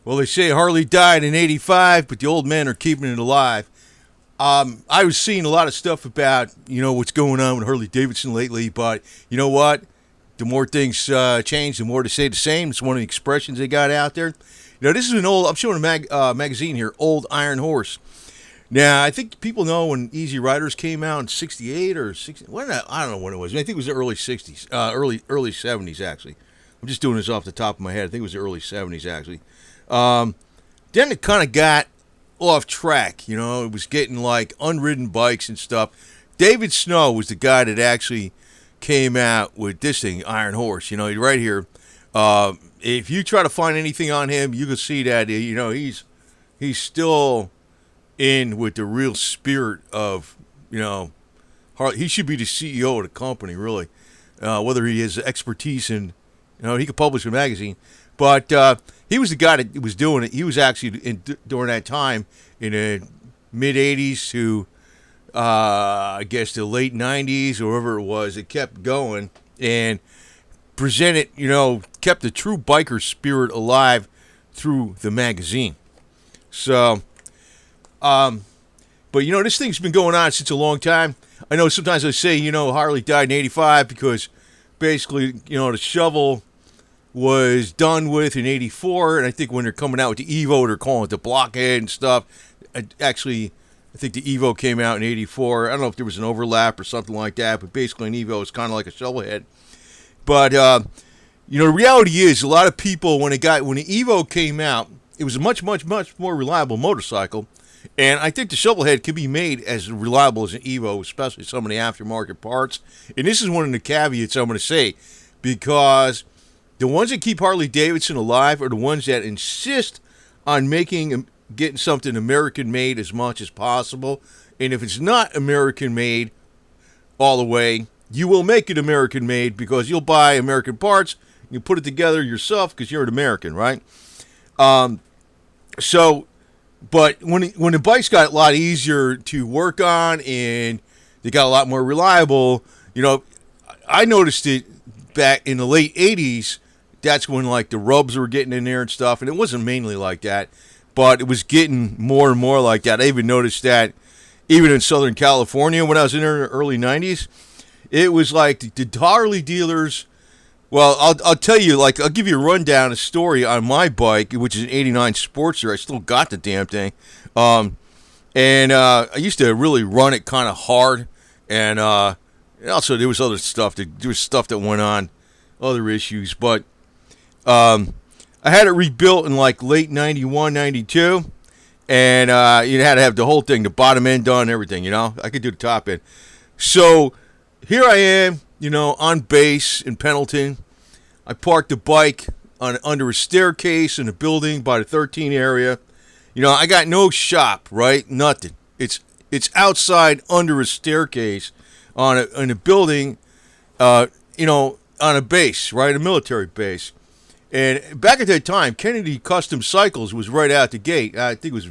Well, they say Harley died in '85, but the old men are keeping it alive. I was seeing a lot of stuff about what's going on with Harley Davidson lately, but you know what? The more things change, the more they say the same. It's one of the expressions they got out there. This is an old. I'm showing a magazine here, Old Iron Horse. Now, I think people know when Easy Riders came out in '68 or '60. I don't know when it was. I think it was the early '60s, early '70s actually. I'm just doing this off the top of my head. I think it was the early '70s actually. Then it kind of got off track. It was getting like unridden bikes and stuff. David Snow was the guy that actually came out with this thing, Iron Horse. Right here. If you try to find anything on him, you can see that he's still in with the real spirit of Harley. He should be the CEO of the company, really. Whether he has expertise in, he could publish a magazine, but he was the guy that was doing it. He was actually during that time in the mid '80s to I guess the late '90s or whatever it was. It kept going and presented, kept the true biker spirit alive through the magazine. So, but this thing's been going on since a long time. I know sometimes I say, Harley died in '85 because basically, the shovel was done with in '84, and I think when they're coming out with the Evo, they're calling it the blockhead and stuff. Actually, I think the Evo came out in '84. I don't know if there was an overlap or something like that, but basically an Evo is kind of like a shovel head. But the reality is, a lot of people when the Evo came out, it was a much, much, much more reliable motorcycle, and I think the shovel head can be made as reliable as an Evo, especially some of the aftermarket parts. And this is one of the caveats I'm going to say, because the ones that keep Harley Davidson alive are the ones that insist on getting something American made as much as possible. And if it's not American made all the way, you will make it American made because you'll buy American parts, you put it together yourself because you're an American, right? But when the bikes got a lot easier to work on and they got a lot more reliable, I noticed it back in the late '80s. That's when like the rubs were getting in there and stuff, and it wasn't mainly like that, but it was getting more and more like that. I even noticed that even in Southern California when I was in there in the early '90s. It was like the Harley dealers. Well, I'll tell you, I'll give you a rundown, a story on my bike, which is an '89 Sportster. I still got the damn thing, and I used to really run it kind of hard, and also there was other stuff. There was stuff that went on, other issues, but I had it rebuilt in like late '91, '92, and you had to have the whole thing, the bottom end done, everything. I could do the top end, so. Here I am, on base in Pendleton. I parked the bike under a staircase in a building by the 13 area. I got no shop, right? Nothing. It's outside under a staircase in a building, on a base, right? A military base. And back at that time, Kennedy Custom Cycles was right out the gate. I think it was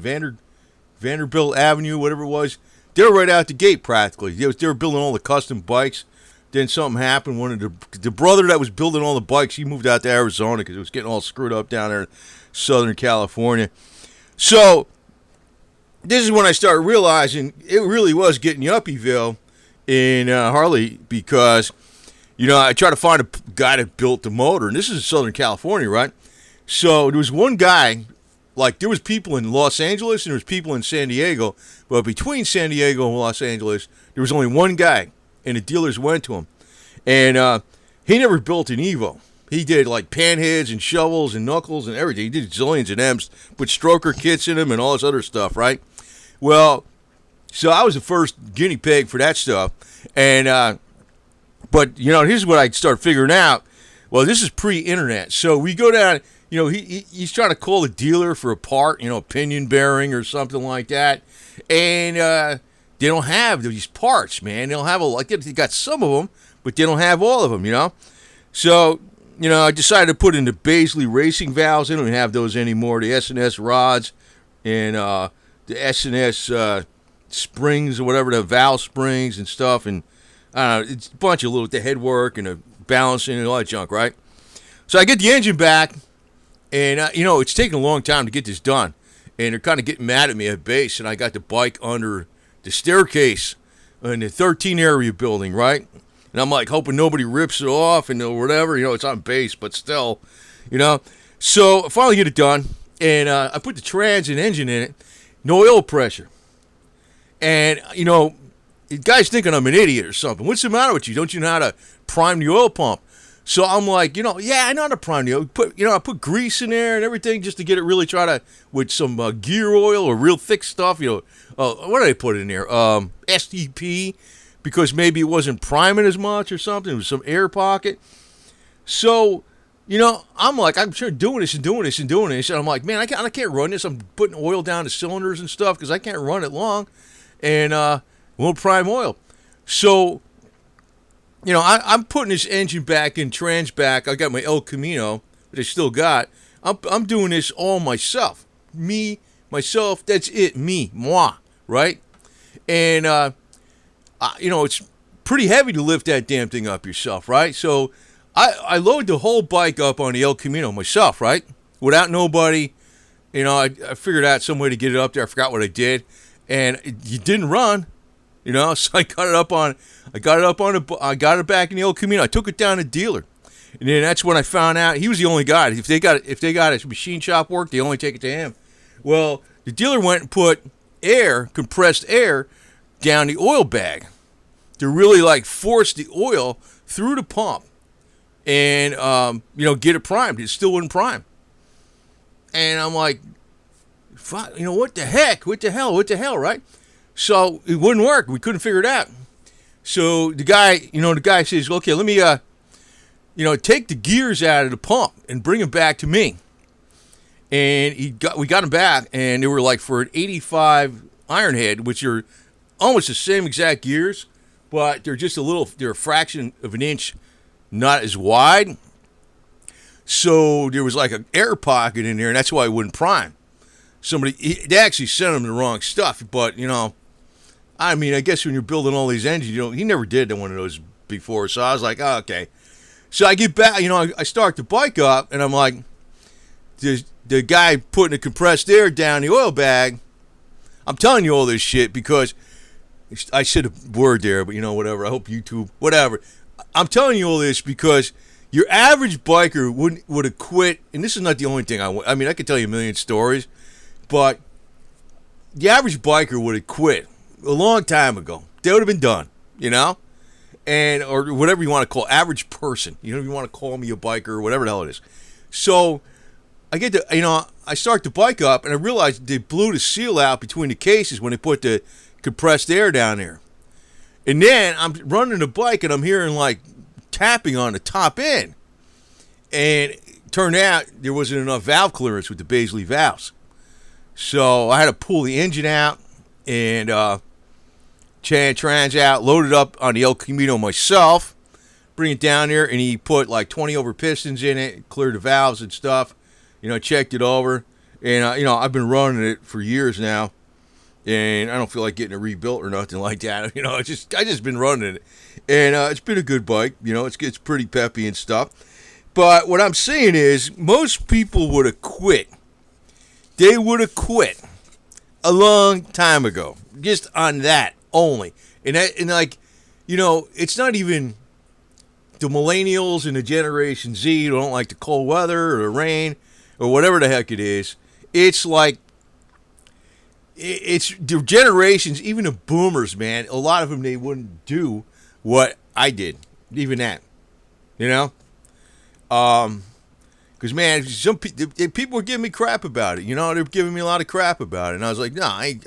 Vanderbilt Avenue, whatever it was. They were right out the gate practically. They were building all the custom bikes. Then something happened. One of the brother that was building all the bikes, he moved out to Arizona because it was getting all screwed up down there in Southern California. So this is when I started realizing it really was getting yuppie-ville in Harley because, I tried to find a guy that built the motor. And this is in Southern California, right? So there was one guy. There was people in Los Angeles and there was people in San Diego, but between San Diego and Los Angeles, there was only one guy, and the dealers went to him. And he never built an Evo. He did panheads and shovels and knuckles and everything. He did zillions of M's, put stroker kits in them and all this other stuff, right? Well, so I was the first guinea pig for that stuff. And but here's what I started figuring out. Well, this is pre-internet, so we go down. He's trying to call the dealer for a part, a pinion bearing or something like that. And they don't have these parts, man. They don't have they got some of them, but they don't have all of them, So, I decided to put in the Baisley racing valves. They don't have those anymore. The S&S rods and the S&S springs or whatever, the valve springs and stuff. And I don't know, it's a bunch of the headwork and the balancing and all that junk, right? So I get the engine back. And, it's taking a long time to get this done. And they're kind of getting mad at me at base. And I got the bike under the staircase in the 13 area building, right? And I'm like hoping nobody rips it off and whatever. It's on base, but still, So I finally get it done. And I put the trans and engine in it. No oil pressure. And, the guy's thinking I'm an idiot or something. What's the matter with you? Don't you know how to prime the oil pump? So I'm like, yeah, I know how to prime the oil. I put grease in there and everything just to get it really with some gear oil or real thick stuff. What did I put in there? STP, because maybe it wasn't priming as much or something. It was some air pocket. So, I'm like, I'm sure doing this. And I'm like, man, I can't run this. I'm putting oil down the cylinders and stuff because I can't run it long. And won't prime oil. So, I'm putting this engine back in, trans back. I got my El Camino that I still got. I'm doing this all myself. Me, myself, that's it. Me, moi, right? And, it's pretty heavy to lift that damn thing up yourself, right? So I load the whole bike up on the El Camino myself, right? Without nobody. I figured out some way to get it up there. I forgot what I did. And it didn't run. So I got it back in the El Camino. I took it down to the dealer. And then that's when I found out he was the only guy. If they got a machine shop work, they only take it to him. Well, the dealer went and put compressed air, down the oil bag to really force the oil through the pump and, get it primed. It still wouldn't prime. And I'm like, fuck, what the heck? What the hell, right? So it wouldn't work. We couldn't figure it out. So the guy says, okay, let me, take the gears out of the pump and bring them back to me. And we got them back, and they were for an 85 Ironhead, which are almost the same exact gears, but they're a fraction of an inch not as wide. So there was an air pocket in there, and that's why it wouldn't prime. They actually sent him the wrong stuff, but, I guess when you're building all these engines, he never did one of those before, so I was like, oh, okay. So I get back, I start the bike up, and I'm like, the guy putting the compressed air down the oil bag, I'm telling you all this shit because I said a word there, but whatever, I hope YouTube, whatever. I'm telling you all this because your average biker would have quit, and this is not the only thing I could tell you a million stories, but the average biker would have quit a long time ago. They would have been done, and or whatever you want to call average person. If you want to call me a biker or whatever the hell it is. So I get I start the bike up and I realize they blew the seal out between the cases when they put the compressed air down there. And then I'm running the bike and I'm hearing tapping on the top end. And it turned out there wasn't enough valve clearance with the Baisley valves. So I had to pull the engine out and trans out, load it up on the El Camino myself, bring it down there, and he put 20 over pistons in it, cleared the valves and stuff, checked it over. And, I've been running it for years now, and I don't feel like getting it rebuilt or nothing like that. I just been running it. And it's been a good bike. It's pretty peppy and stuff. But what I'm saying is most people would have quit. They would have quit a long time ago, just on that only. And it's not even the millennials and the Generation Z who don't like the cold weather or the rain or whatever the heck it is. It's it's the generations, even the boomers, man. A lot of them, they wouldn't do what I did, even that, Because, man, some people were giving me crap about it. They're giving me a lot of crap about it. And I was like, no, I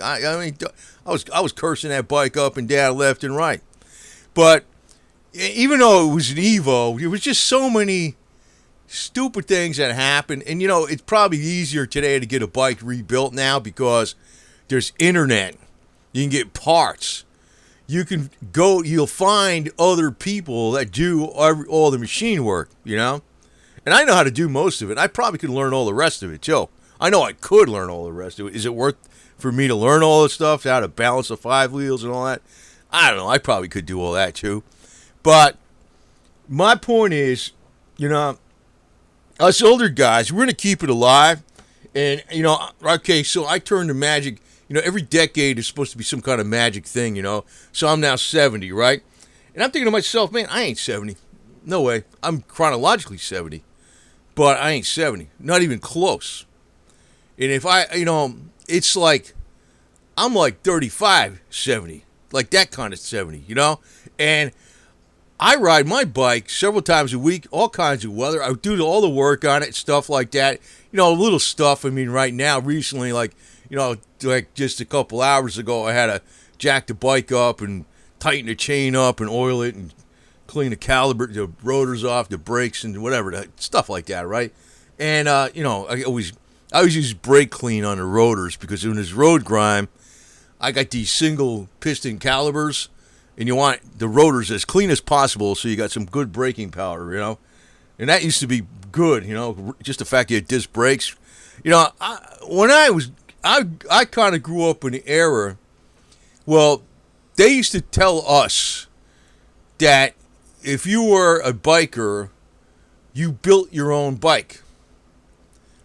was cursing that bike up and down, left and right. But even though it was an Evo, there was just so many stupid things that happened. And, it's probably easier today to get a bike rebuilt now because there's internet. You can get parts. You'll find other people that do all the machine work, And I know how to do most of it. I probably could learn all the rest of it, too. I know I could learn all the rest of it. Is it worth for me to learn all this stuff, how to balance the 5 wheels and all that? I don't know. I probably could do all that, too. But my point is, us older guys, we're going to keep it alive. And, okay, so I turn to magic. Every decade is supposed to be some kind of magic thing, So I'm now 70, right? And I'm thinking to myself, man, I ain't 70. No way. I'm chronologically 70. But I ain't 70. Not even close. And if it's like, I'm like 35, 70. Like that kind of 70, And I ride my bike several times a week, all kinds of weather. I do all the work on it, stuff like that. Little stuff. I mean, right now, recently, like just a couple hours ago, I had to jack the bike up and tighten the chain up and oil it and clean the caliper, the rotors off, the brakes and whatever, stuff like that, right? And, I always use brake clean on the rotors because when there's road grime, I got these single piston calibers, and you want the rotors as clean as possible so you got some good braking power, And that used to be good, just the fact you had disc brakes. I kind of grew up in the era, well, they used to tell us that if you were a biker, you built your own bike.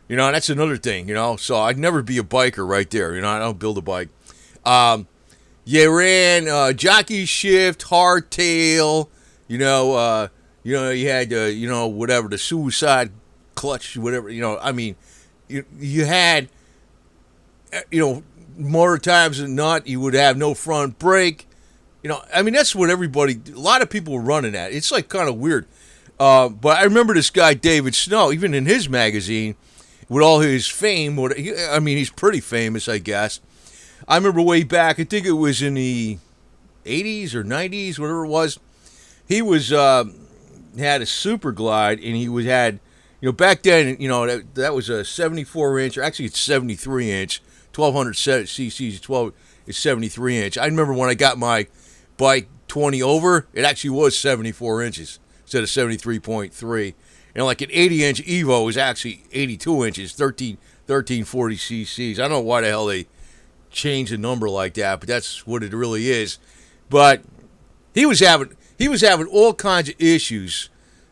That's another thing, So I'd never be a biker right there, I don't build a bike. You ran jockey shift, hardtail, you had whatever, the suicide clutch, whatever, I mean, you had, more times than not, you would have no front brake. I mean, that's what a lot of people were running at. It's like kind of weird. But I remember this guy, David Snow, even in his magazine, with all his fame, he's pretty famous, I guess. I remember way back, I think it was in the 80s or 90s, whatever it was. He was had a Super Glide, and he had, back then, that was a 74-inch, or actually it's 73-inch, 1200 cc's, it's 73-inch. I remember when I got my bike 20 over, it actually was 74 inches instead of 73.3. And like an 80-inch Evo was actually 82 inches, 1340 cc's. I don't know why the hell they changed the number like that, but that's what it really is. But he was having all kinds of issues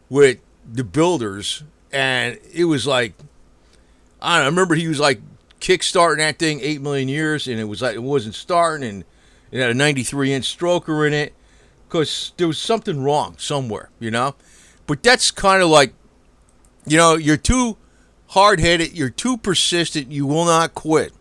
with the builders, and it was like, I don't know, I remember he was like kick-starting that thing 8 million years, and it was like it wasn't starting, and it had a 93-inch stroker in it because there was something wrong somewhere, But that's kind of like, you're too hard-headed, you're too persistent, you will not quit.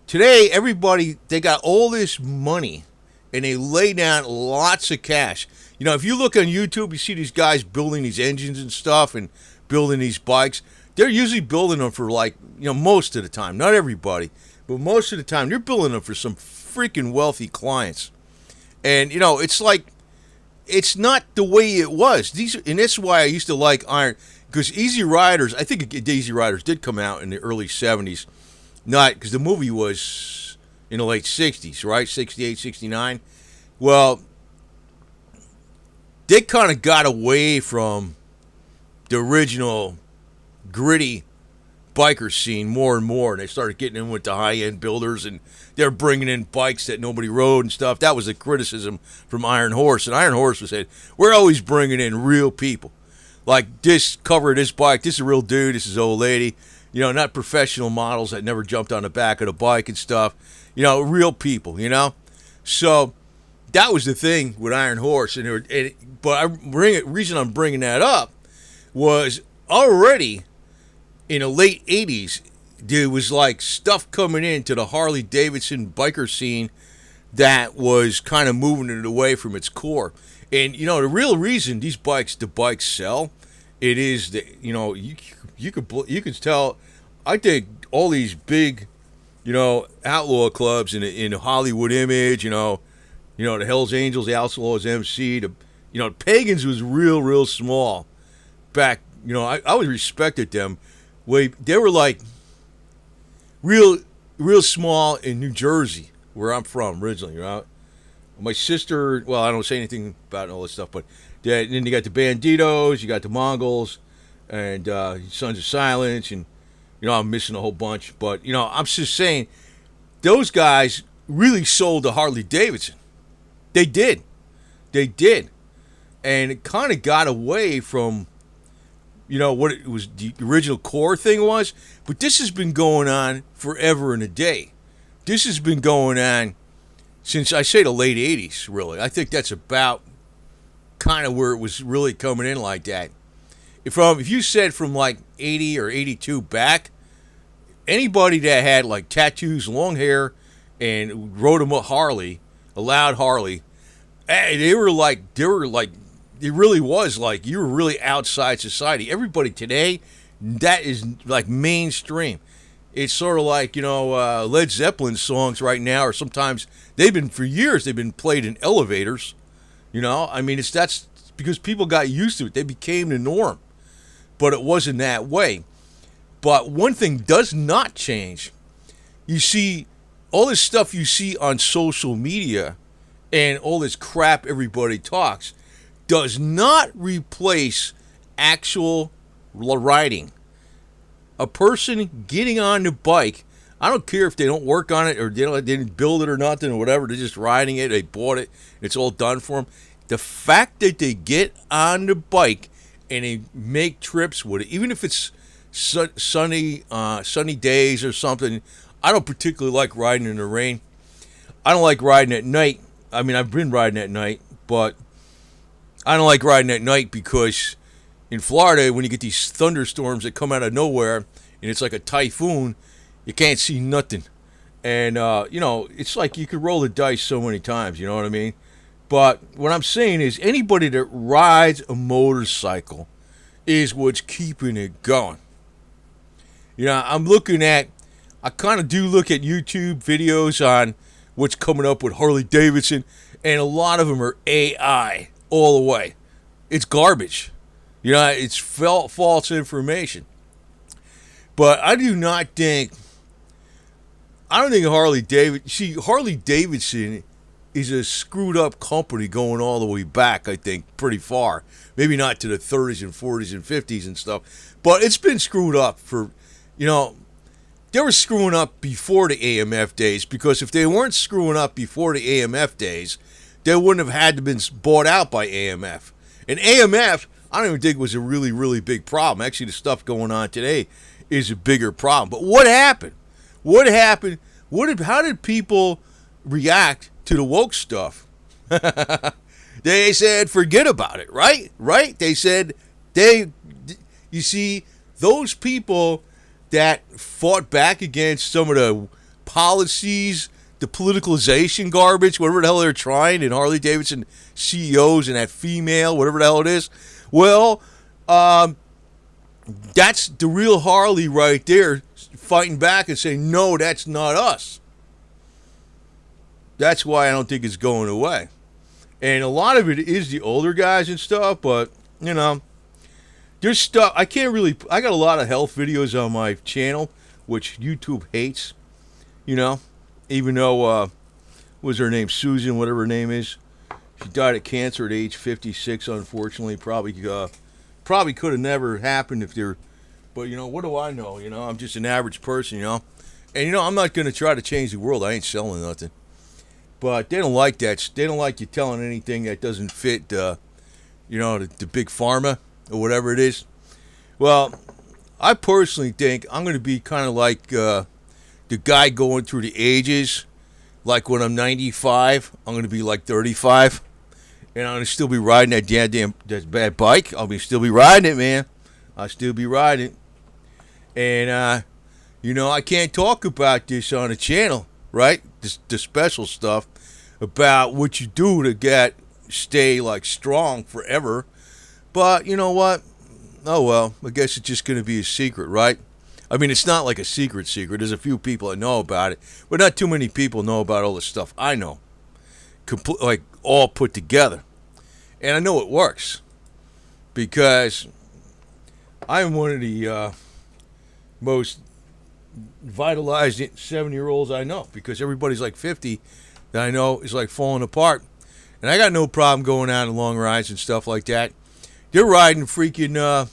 Today, everybody, they got all this money, and they lay down lots of cash. If you look on YouTube, you see these guys building these engines and stuff and building these bikes. They're usually building them for most of the time. Not everybody, but most of the time, they're building them for some freaking wealthy clients. And, it's like, it's not the way it was. And that's why I used to like iron, because Easy Riders, I think Easy Riders did come out in the early 70s. Not, because the movie was in the late 60s, right? 68, 69. Well, they kind of got away from the original gritty biker scene more and more, and they started getting in with the high-end builders, and they're bringing in bikes that nobody rode and stuff. That was a criticism from Iron Horse, and Iron Horse was saying, we're always bringing in real people. Like this cover of this bike, this is a real dude, this is an old lady, not professional models that never jumped on the back of the bike and stuff, real people, So that was the thing with Iron Horse, reason I'm bringing that up was already in the late 80s, there was like stuff coming into the Harley Davidson biker scene that was kind of moving it away from its core. And, the real reason the bikes sell, it is that, you could tell, I think all these big, outlaw clubs in the Hollywood Image, the Hells Angels, the Outlaws MC, the Pagans was real small back. I always respected them. They were like real small in New Jersey, where I'm from originally, right? My sister, well, I don't say anything about all this stuff, but then you got the Banditos, you got the Mongols, and Sons of Silence, and I'm missing a whole bunch, but I'm just saying those guys really sold to Harley Davidson. They did, and it kind of got away from what it was, the original core thing was. But this has been going on forever and a day. This has been going on since, I say, the late 80s, really. I think that's about kind of where it was really coming in like that. If you said from like 80 or 82 back, anybody that had like tattoos, long hair, and rode a Harley, a loud Harley, it really was like you were really outside society. Everybody today, that is like mainstream. It's sort of like, Led Zeppelin songs right now, or sometimes for years they've been played in elevators. That's because people got used to it. They became the norm. But it wasn't that way. But one thing does not change. You see, all this stuff you see on social media and all this crap everybody talks does not replace actual riding. A person getting on the bike, I don't care if they don't work on it or they didn't build it or nothing or whatever, they're just riding it, they bought it, it's all done for them. The fact that they get on the bike and they make trips with it, even if it's sunny days or something. I don't particularly like riding in the rain. I don't like riding at night. I mean, I've been riding at night, but I don't like riding at night because in Florida, when you get these thunderstorms that come out of nowhere and it's like a typhoon, you can't see nothing. And, it's like you could roll the dice so many times, you know what I mean? But what I'm saying is anybody that rides a motorcycle is what's keeping it going. I kind of do look at YouTube videos on what's coming up with Harley Davidson, and a lot of them are AI all the way. It's garbage. It's false information. But I don't think Harley Davidson is a screwed up company going all the way back, I think, pretty far. Maybe not to the 30s and 40s and 50s and stuff. But it's been screwed up for, they were screwing up before the AMF days, because if they weren't screwing up before the AMF days, they wouldn't have had to been bought out by AMF. And AMF, I don't even think was a really, really big problem. Actually, the stuff going on today is a bigger problem. But what happened? How did people react to the woke stuff? They said, forget about it, right? They said, you see, those people that fought back against some of the policies, the politicalization garbage, whatever the hell they're trying, and Harley Davidson CEOs and that female, whatever the hell it is, well, that's the real Harley right there, fighting back and saying, no, that's not us. That's why I don't think it's going away. And a lot of it is the older guys and stuff, but, there's stuff, I got a lot of health videos on my channel, which YouTube hates, even though, what was her name, Susan, whatever her name is. She died of cancer at age 56, unfortunately. Probably could have never happened if they're, but, what do I know? I'm just an average person, And, I'm not going to try to change the world. I ain't selling nothing. But they don't like that. They don't like you telling anything that doesn't fit, the big pharma or whatever it is. Well, I personally think I'm going to be kind of like the guy going through the ages. Like when I'm 95, I'm going to be like 35. And I'm going to still be riding that bad bike. Still be riding it, man. I'll still be riding it. And, I can't talk about this on the channel, right? The special stuff about what you do to stay like strong forever. But you know what? Oh well, I guess it's just going to be a secret, right? It's not like a secret. There's a few people that know about it, but not too many people know about all the stuff I know. Like all put together. And I know it works because I'm one of the most vitalized 7-year-olds I know, because everybody's like 50 that I know is like falling apart. And I got no problem going out on long rides and stuff like that. They're riding freaking,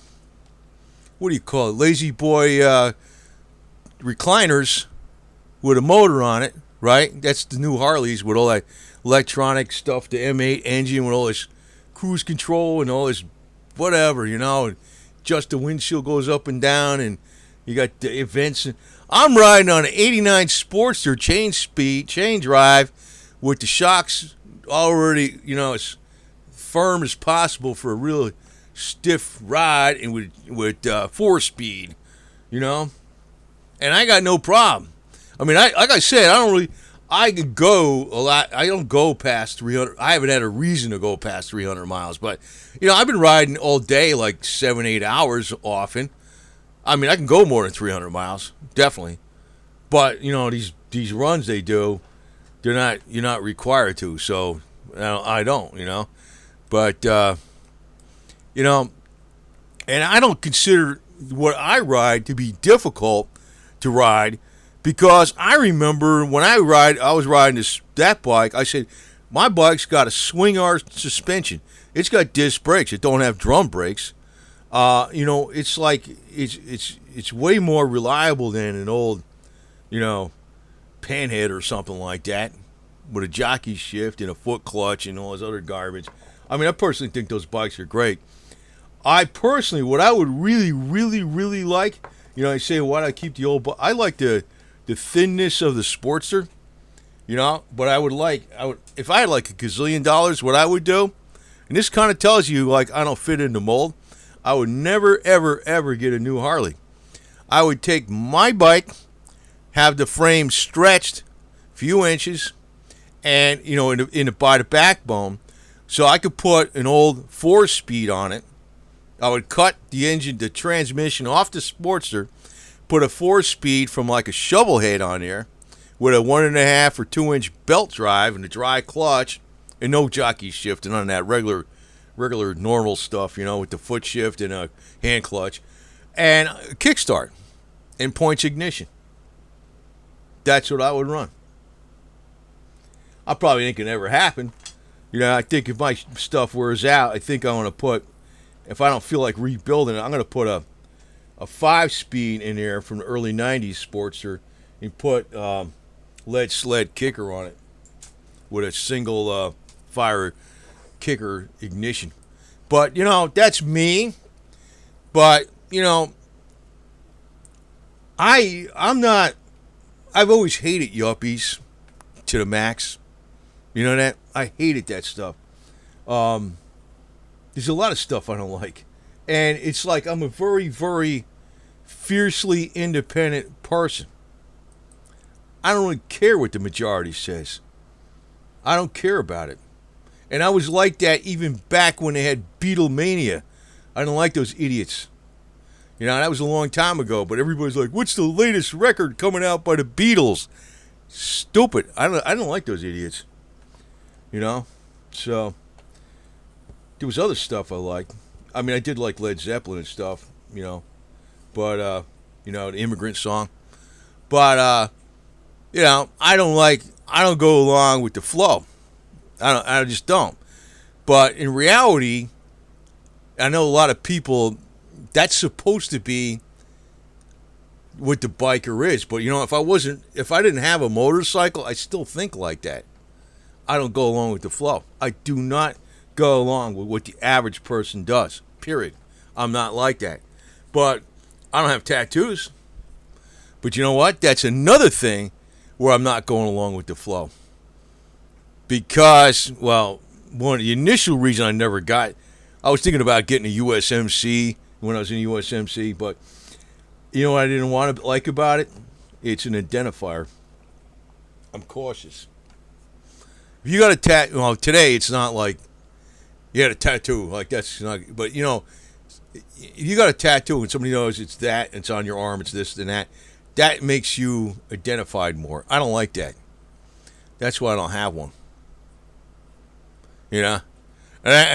what do you call it, lazy boy recliners with a motor on it, right? That's the new Harleys with all that electronic stuff, the M8 engine with all this cruise control and all this whatever, just the windshield goes up and down, and you got the events. I'm riding on an '89 Sportster chain drive, with the shocks already, as firm as possible for a real stiff ride, and with 4-speed, and I got no problem. I mean, like I said, I could go a lot. I don't go past 300. I haven't had a reason to go past 300 miles, but I've been riding all day, like 7-8 hours often. I mean, I can go more than 300 miles, definitely. But these runs they do, you're not required to. So I don't, But and I don't consider what I ride to be difficult to ride, because I remember when I was riding that bike. I said, my bike's got a swing arch suspension. It's got disc brakes. It don't have drum brakes. It's like it's way more reliable than an old, panhead or something like that, with a jockey shift and a foot clutch and all this other garbage. I mean, I personally think those bikes are great. What I would really, really, really like, I say, why do I keep the old bike? I like the thinness of the Sportster, but I would, if I had like a gazillion dollars, what I would do, and this kind of tells you, like, I don't fit in the mold, I would never, ever, ever get a new Harley. I would take my bike, have the frame stretched a few inches, and, by the backbone, so I could put an old 4-speed on it. I would cut the transmission off the Sportster, put a 4-speed from like a shovel head on there, with a 1.5 or 2-inch belt drive and a dry clutch, and no jockey shift, and on that regular normal stuff, with the foot shift and a hand clutch, and a kickstart and points ignition. That's what I would run. I probably ain't gonna ever happen. I think if my stuff wears out, I think I want to put, if I don't feel like rebuilding it, I'm gonna put a 5-speed in there from the early '90s Sportster, and put lead sled kicker on it with a single fire kicker ignition. But that's me. But I'm not. I've always hated yuppies to the max. You know that? I hated that stuff. There's a lot of stuff I don't like, and it's like I'm a very, very fiercely independent person. I don't really care what the majority says. I don't care about it. And I was like that even back when they had Beatlemania. I don't like those idiots. That was a long time ago, but everybody's like, what's the latest record coming out by the Beatles? Stupid. I don't like those idiots. So there was other stuff I liked. I mean, I did like Led Zeppelin and stuff, but the Immigrant Song. But I don't go along with the flow. I just don't. But in reality, I know a lot of people, that's supposed to be what the biker is. But if I didn't have a motorcycle, I still think like that. I don't go along with the flow. I do not go along with what the average person does. Period. I'm not like that. But I don't have tattoos. But you know what? That's another thing where I'm not going along with the flow. Because, one of the initial reason I was thinking about getting a USMC when I was in USMC, but what I didn't want to like about it? It's an identifier. I'm cautious. If you got a tattoo, today it's not like you had a tattoo, like that's not, but if you got a tattoo and somebody knows it's that, it's on your arm, it's this and that makes you identified more. I don't like that. That's why I don't have one. And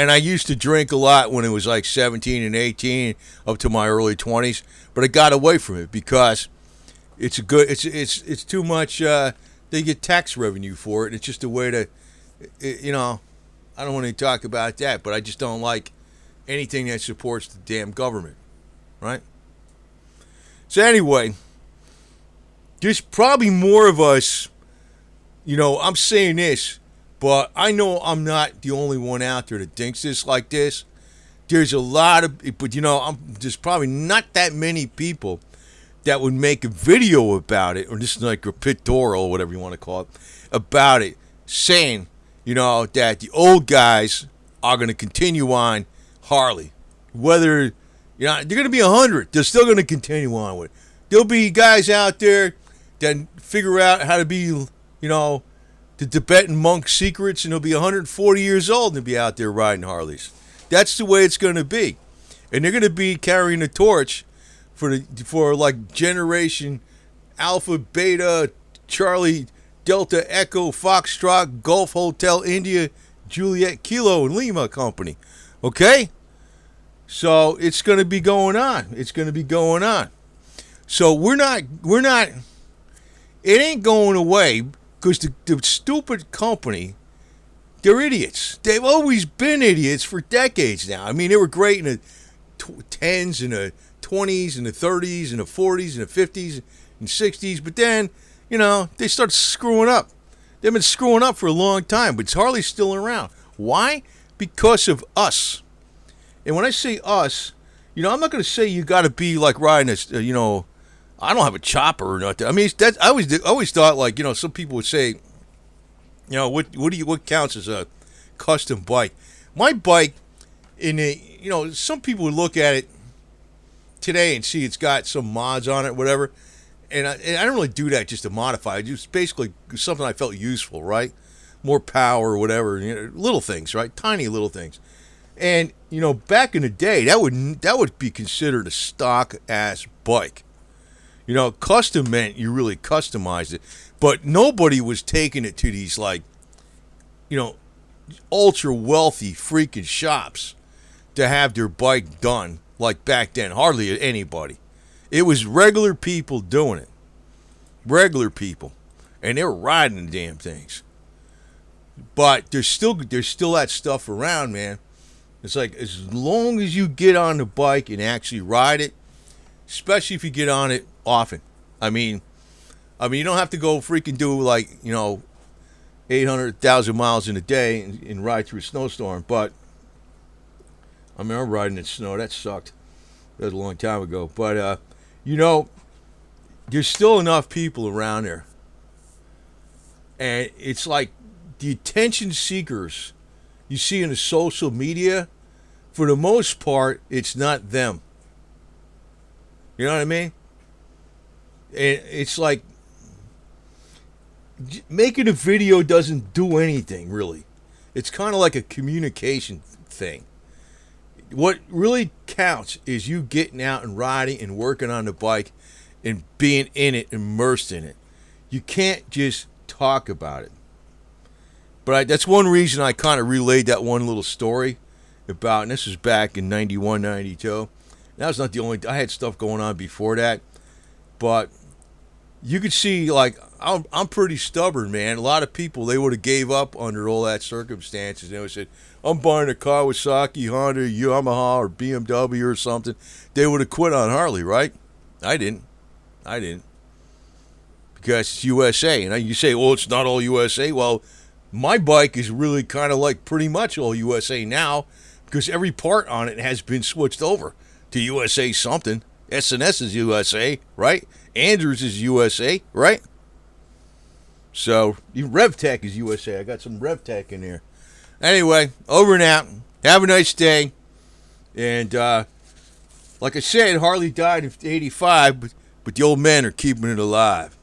I used to drink a lot when it was like 17 and 18 up to my early 20s, but I got away from it because it's too much. They get tax revenue for it. It's just a way to, I don't want to talk about that, but I just don't like anything that supports the damn government, right? So anyway, there's probably more of us, I'm saying this, but I know I'm not the only one out there that thinks this like this. there's a lot of, but there's probably not that many people that would make a video about it, or just like a pictorial, or whatever you want to call it, about it, saying, that the old guys are going to continue on Harley. Whether, they're going to be 100, they're still going to continue on with it. There'll be guys out there that figure out how to be, the Tibetan monk secrets, and they'll be 140 years old and they'll be out there riding Harleys. That's the way it's going to be. And they're going to be carrying the torch for like generation Alpha, Beta, Charlie, Delta, Echo, Foxtrot, Gulf Hotel, India, Juliet, Kilo, and Lima Company. Okay? So it's going to be going on. It's going to be going on. So we're not, it ain't going away because the stupid company, they're idiots. They've always been idiots for decades now. I mean, they were great in the 10s and the 20s and the 30s and the 40s and the 50s and 60s, but then, they start screwing up. They've been screwing up for a long time, but Harley's still around. Why? Because of us. And when I say us, I'm not going to say you got to be like riding a, I don't have a chopper or nothing. I mean, I always thought, like, some people would say, what counts as a custom bike? My bike, some people would look at it today and see it's got some mods on it, whatever. And I don't really do that just to modify it. It's basically something I felt useful, right? More power or whatever, little things, right? Tiny little things. And back in the day, that would be considered a stock ass bike. Custom meant you really customized it, but nobody was taking it to these like, ultra wealthy freaking shops to have their bike done like back then. Hardly anybody. It was regular people doing it. Regular people, and they were riding the damn things. But there's still that stuff around, man. It's like as long as you get on the bike and actually ride it, especially if you get on it often. I mean, you don't have to go freaking do like 800,000 miles in a day and ride through a snowstorm. But I remember riding in snow. That sucked. That was a long time ago. But there's still enough people around there, and it's like the attention seekers you see in the social media. For the most part, it's not them. You know what I mean? And it's like making a video doesn't do anything, really. It's kind of like a communication thing. What really counts is you getting out and riding and working on the bike and being in it, immersed in it. You can't just talk about it. But that's one reason I kind of relayed that one little story about, and this was back in 91, 92. That was not the only, I had stuff going on before that. But you could see, like, I'm pretty stubborn, man. A lot of people, they would have gave up under all that circumstances. They would have said, I'm buying a Kawasaki, Honda, Yamaha, or BMW or something. They would have quit on Harley, right? I didn't. Because it's USA. And you say, well, it's not all USA. Well, my bike is really kind of like pretty much all USA now, because every part on it has been switched over to USA something. S&S is USA, right? Andrews is USA, right? So, even RevTech is USA. I got some RevTech in there. Anyway, over and out. Have a nice day. And, like I said, Harley died in 85, but the old men are keeping it alive.